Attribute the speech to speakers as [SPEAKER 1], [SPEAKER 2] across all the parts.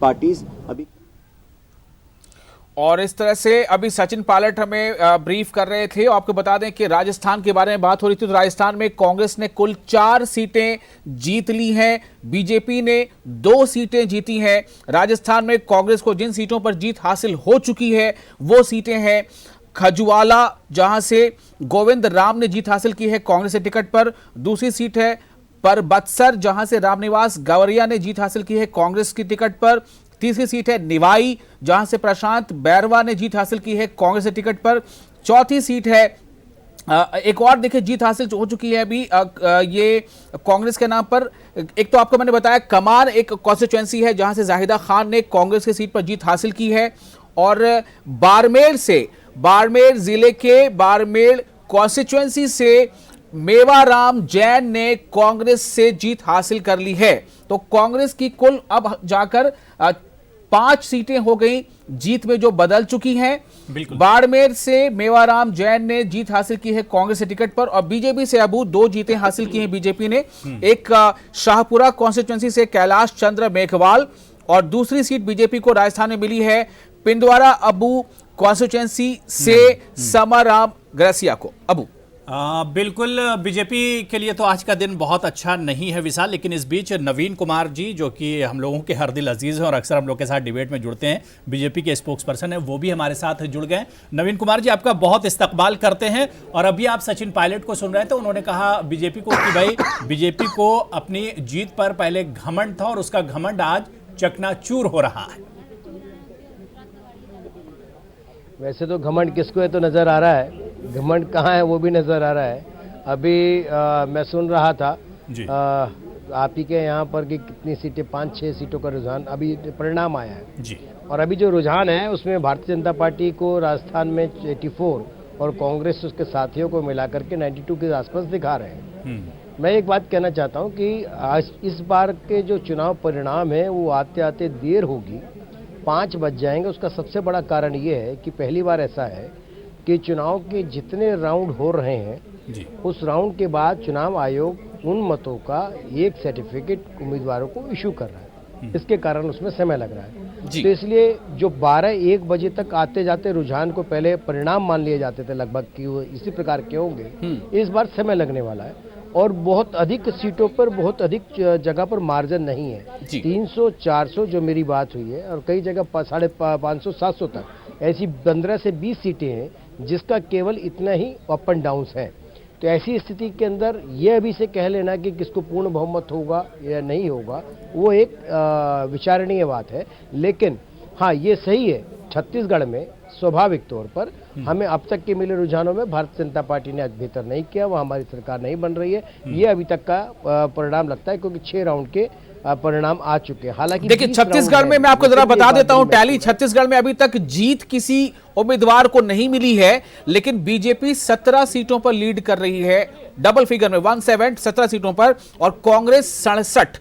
[SPEAKER 1] Parties अभी।
[SPEAKER 2] और इस तरह से अभी सचिन पायलट हमें ब्रीफ कर रहे थे। आपको बता दें कि राजस्थान के बारे में बात हो रही थी, तो राजस्थान में कांग्रेस ने कुल 4 सीटें जीत ली हैं, बीजेपी ने 2 सीटें जीती हैं। राजस्थान में कांग्रेस को जिन सीटों पर जीत हासिल हो चुकी है वो सीटें हैं खजुवाला, जहां से गोविंद राम ने जीत हासिल की है कांग्रेस के टिकट पर। दूसरी सीट है परबतसर, जहां से रामनिवास गवरिया ने जीत हासिल की है कांग्रेस की टिकट पर। तीसरी सीट है निवाई, जहां से प्रशांत बैरवा ने जीत हासिल की है कांग्रेस के टिकट पर। चौथी सीट है एक और देखिए जीत हासिल हो चुकी है अभी ये कांग्रेस के नाम पर। एक तो आपको मैंने बताया कमार एक कॉन्स्टिट्यूएंसी है जहां से जाहिदा खान ने कांग्रेस की सीट पर जीत हासिल की है। और बाड़मेर जिले के बाड़मेर कॉन्स्टिट्यूएंसी से मेवाराम जैन ने कांग्रेस से जीत हासिल कर ली है। तो कांग्रेस की कुल अब जाकर 5 सीटें हो गई जीत में जो बदल चुकी हैं। बाड़मेर से मेवाराम जैन ने जीत हासिल की है कांग्रेस के टिकट पर, और बीजेपी से अबू 2 जीतें हासिल की हैं बीजेपी ने। एक शाहपुरा कॉन्स्टिट्यूएंसी से कैलाश चंद्र मेघवाल, और दूसरी सीट बीजेपी को राजस्थान में मिली है पिंडवारा अबू कॉन्स्टिट्यूएंसी से समाराम ग्रेसिया को। अबू
[SPEAKER 3] बिल्कुल, बीजेपी के लिए तो आज का दिन बहुत अच्छा नहीं है विशाल, लेकिन इस बीच नवीन कुमार जी जो कि हम लोगों के हर दिल अजीज हैं और अक्सर हम लोग के साथ डिबेट में जुड़ते हैं, बीजेपी के स्पोक्स पर्सन है, वो भी हमारे साथ जुड़ गए। नवीन कुमार जी, आपका बहुत इस्तकबाल करते हैं। और अभी आप सचिन पायलट को सुन रहे थे, उन्होंने कहा बीजेपी को कि भाई बीजेपी को अपनी जीत पर पहले घमंड था और उसका घमंड आज चकनाचूर हो रहा है।
[SPEAKER 4] वैसे तो घमंड किसको है तो नज़र आ रहा है, घमंड कहाँ है वो भी नज़र आ रहा है। अभी मैं सुन रहा था आप ही के यहाँ पर कि कितनी सीटें, 5-6 सीटों का रुझान अभी परिणाम आया है जी। और अभी जो रुझान है उसमें भारतीय जनता पार्टी को राजस्थान में 84 और कांग्रेस उसके साथियों को मिलाकर के 92 के आसपास दिखा रहे हैं। मैं एक बात कहना चाहता हूँ कि आज इस बार के जो चुनाव परिणाम है वो आते आते देर होगी, 5 बज जाएंगे। उसका सबसे बड़ा कारण ये है कि पहली बार ऐसा है कि चुनाव के जितने राउंड हो रहे हैं जी, उस राउंड के बाद चुनाव आयोग उन मतों का एक सर्टिफिकेट उम्मीदवारों को इशू कर रहा है। इसके कारण उसमें समय लग रहा है जी। तो इसलिए जो 12-1 बजे तक आते जाते रुझान को पहले परिणाम मान लिए जाते थे लगभग कि वो इसी प्रकार के होंगे, इस बार समय लगने वाला है। और बहुत अधिक सीटों पर, बहुत अधिक जगह पर मार्जिन नहीं है। 300-400 जो मेरी बात हुई है, और कई जगह 550-700 तक ऐसी 15 से 20 सीटें हैं जिसका केवल इतना ही अप एंड डाउन्स है। तो ऐसी स्थिति के अंदर ये अभी से कह लेना कि किसको पूर्ण बहुमत होगा या नहीं होगा, वो एक विचारणीय बात है। लेकिन हाँ, ये सही है, छत्तीसगढ़ में स्वाभाविक तौर पर हमें अब तक के मिले रुझानों में भारतीय जनता पार्टी ने आज बेहतर नहीं किया, वो हमारी सरकार नहीं बन रही है, ये अभी तक का परिणाम लगता है, क्योंकि 6 राउंड के परिणाम आ चुके हैं। हालांकि
[SPEAKER 2] देखिए छत्तीसगढ़ में मैं आपको जरा बता देता हूं टैली, छत्तीसगढ़ में अभी तक जीत किसी उम्मीदवार को नहीं मिली है, लेकिन बीजेपी 17 सीटों पर लीड कर रही है, डबल फिगर में 17 सीटों पर, और कांग्रेस 67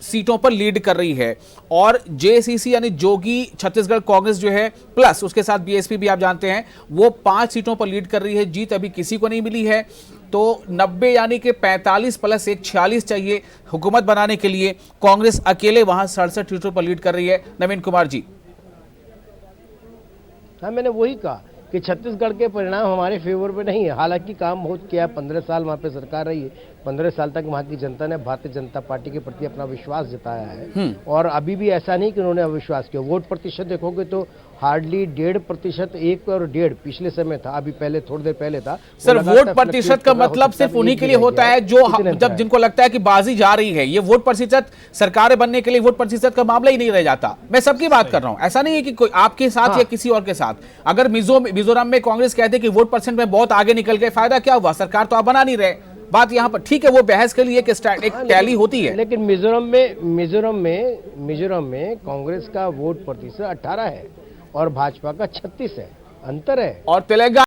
[SPEAKER 2] सीटों पर लीड कर रही है। और जेसीसी यानी जोगी छत्तीसगढ़ कांग्रेस जो है प्लस उसके साथ बीएसपी भी आप जानते हैं, वो 5 सीटों पर लीड कर रही है। जीत अभी किसी को नहीं मिली है। तो 90 यानी कि 45 + 1 46 चाहिए हुकूमत बनाने के लिए। कांग्रेस अकेले वहां 67 सीटों पर लीड कर रही है। नवीन कुमार जी,
[SPEAKER 4] हाँ, मैंने वही कहा कि छत्तीसगढ़ के परिणाम हमारे फेवर में नहीं है। हालांकि काम बहुत किया, 15 साल वहाँ पे सरकार रही है, 15 साल तक वहाँ की जनता ने भारतीय जनता पार्टी के प्रति अपना विश्वास जताया है। और अभी भी ऐसा नहीं कि उन्होंने अविश्वास किया। वोट प्रतिशत देखोगे तो हार्डली 1.5%, 1 और 1.5 पिछले समय था, अभी पहले थोड़ी देर पहले था।
[SPEAKER 2] सर वोट प्रतिशत का मतलब सिर्फ उन्हीं के लिए होता है जो जब जिनको लगता है कि बाजी जा रही है। ये वोट प्रतिशत सरकारें बनने के लिए वोट प्रतिशत का मामला ही नहीं रह जाता। मैं सबकी बात कर रहा हूं, ऐसा नहीं है कि कोई आपके साथ या किसी और के साथ। अगर मिजोरम में कांग्रेस कहते कि वोट परसेंट में बहुत आगे निकल गए, फायदा क्या हुआ, सरकार तो आप बना नहीं रहे। बात यहाँ पर ठीक है, वो बहस के लिए एक टैली होती है।
[SPEAKER 4] लेकिन मिजोरम में कांग्रेस का वोट प्रतिशत 18 है और भाजपा का 36 है, अंतर है।
[SPEAKER 2] और तेलंगाना